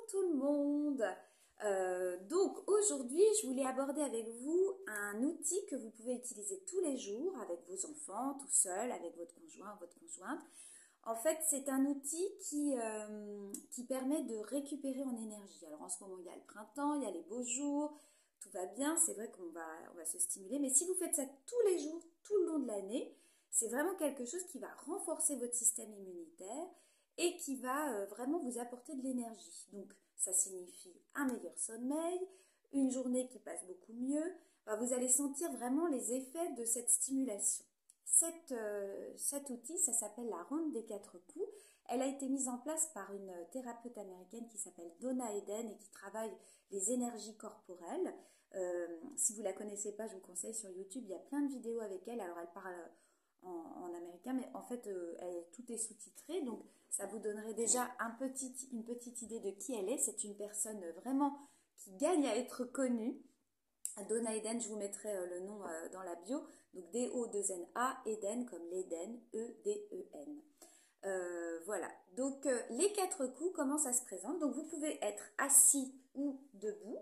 tout le monde. Donc aujourd'hui, je voulais aborder avec vous un outil que vous pouvez utiliser tous les jours avec vos enfants, tout seul, avec votre conjoint, votre conjointe. En fait, c'est un outil qui permet de récupérer en énergie. Alors en ce moment, il y a le printemps, il y a les beaux jours, tout va bien, c'est vrai on va se stimuler. Mais si vous faites ça tous les jours, tout le long de l'année, c'est vraiment quelque chose qui va renforcer votre système immunitaire et qui va vraiment vous apporter de l'énergie. Donc ça signifie un meilleur sommeil, une journée qui passe beaucoup mieux. Vous allez sentir vraiment les effets de cette stimulation. Cet outil, ça s'appelle la ronde des 4 coups. Elle a été mise en place par une thérapeute américaine qui s'appelle Donna Eden et qui travaille les énergies corporelles. Si vous ne la connaissez pas, je vous conseille sur YouTube, il y a plein de vidéos avec elle. Alors elle parle en américain, mais en fait tout est sous-titré, donc ça vous donnerait déjà une petite idée de qui elle est. C'est une personne vraiment qui gagne à être connue. Donna Eden, je vous mettrai le nom dans la bio, donc D-O-2-N-A, Eden comme l'Éden, E-D-E-N. Voilà, donc les 4 coups, comment ça se présente? Donc vous pouvez être assis ou debout,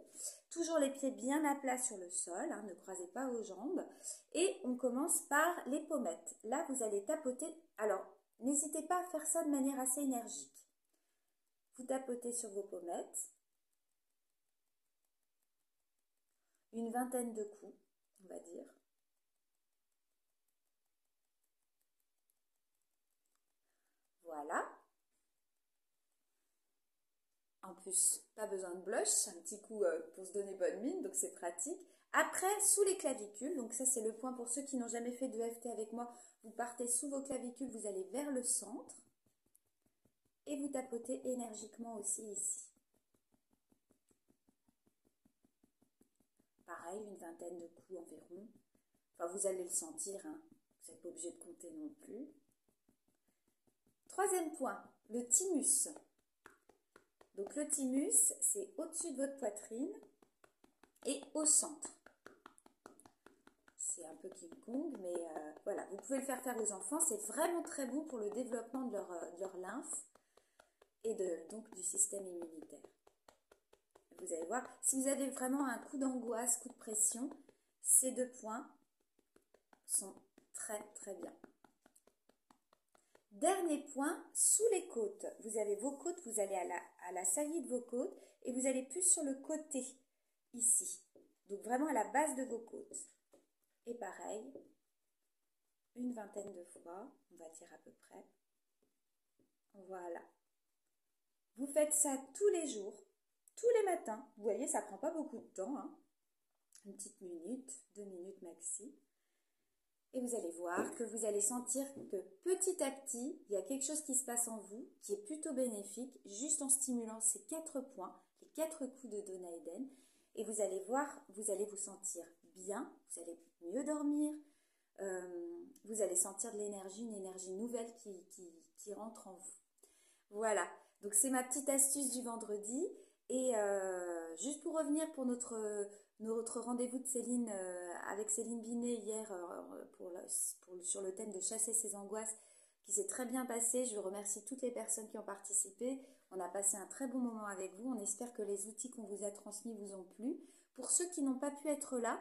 toujours les pieds bien à plat sur le sol, hein, ne croisez pas vos jambes, et on commence par les pommettes. Là, vous allez tapoter, alors n'hésitez pas à faire ça de manière assez énergique. Vous tapotez sur vos pommettes, une vingtaine de coups, on va dire. Voilà. En plus, pas besoin de blush, un petit coup pour se donner bonne mine, donc c'est pratique. Après, sous les clavicules, donc ça c'est le point pour ceux qui n'ont jamais fait de EFT avec moi, vous partez sous vos clavicules, vous allez vers le centre et vous tapotez énergiquement aussi ici. Pareil, une vingtaine de coups environ. Enfin, vous allez le sentir, hein. Vous n'êtes pas obligé de compter non plus. Troisième point, le thymus. Donc le thymus, c'est au-dessus de votre poitrine et au centre. C'est un peu King Kong, mais voilà, vous pouvez le faire aux enfants. C'est vraiment très bon pour le développement de leur lymphe et donc du système immunitaire. Vous allez voir, si vous avez vraiment un coup d'angoisse, coup de pression, ces 2 points sont très très bien. Dernier point, sous les côtes. Vous avez vos côtes, vous allez à la saillie de vos côtes et vous allez plus sur le côté, ici. Donc vraiment à la base de vos côtes. Et pareil, une vingtaine de fois, on va dire à peu près. Voilà. Vous faites ça tous les jours, tous les matins. Vous voyez, ça prend pas beaucoup de temps, hein. Une petite minute, 2 minutes maxi. Et vous allez voir que vous allez sentir que petit à petit, il y a quelque chose qui se passe en vous qui est plutôt bénéfique, juste en stimulant ces 4 points, les 4 coups de Donna Eden. Et vous allez voir, vous allez vous sentir bien, vous allez mieux dormir, vous allez sentir de l'énergie, une énergie nouvelle qui rentre en vous. Voilà, donc c'est ma petite astuce du vendredi. Et juste pour revenir pour notre rendez-vous de Céline avec Céline Binet hier sur le thème de chasser ses angoisses qui s'est très bien passé. Je remercie toutes les personnes qui ont participé. On a passé un très bon moment avec vous. On espère que les outils qu'on vous a transmis vous ont plu. Pour ceux qui n'ont pas pu être là,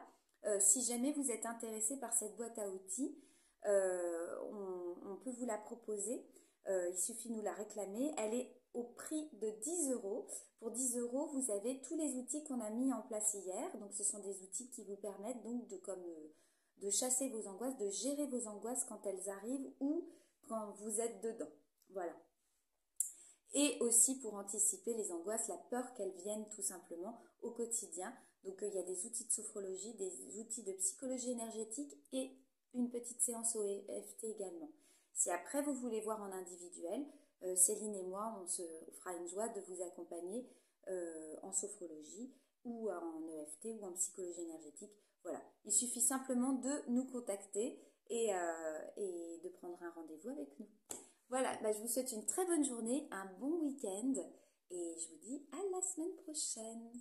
si jamais vous êtes intéressé par cette boîte à outils, on peut vous la proposer. Il suffit de nous la réclamer. Elle est au prix de 10 €. Pour 10 €, vous avez tous les outils qu'on a mis en place hier. Donc, ce sont des outils qui vous permettent donc de chasser vos angoisses, de gérer vos angoisses quand elles arrivent ou quand vous êtes dedans. Voilà. Et aussi pour anticiper les angoisses, la peur qu'elles viennent tout simplement au quotidien. Donc, il y a des outils de sophrologie, des outils de psychologie énergétique et une petite séance au EFT également. Si après vous voulez voir en individuel, Céline et moi, on se fera une joie de vous accompagner en sophrologie ou en EFT ou en psychologie énergétique. Voilà, il suffit simplement de nous contacter et de prendre un rendez-vous avec nous. Voilà, je vous souhaite une très bonne journée, un bon week-end et je vous dis à la semaine prochaine.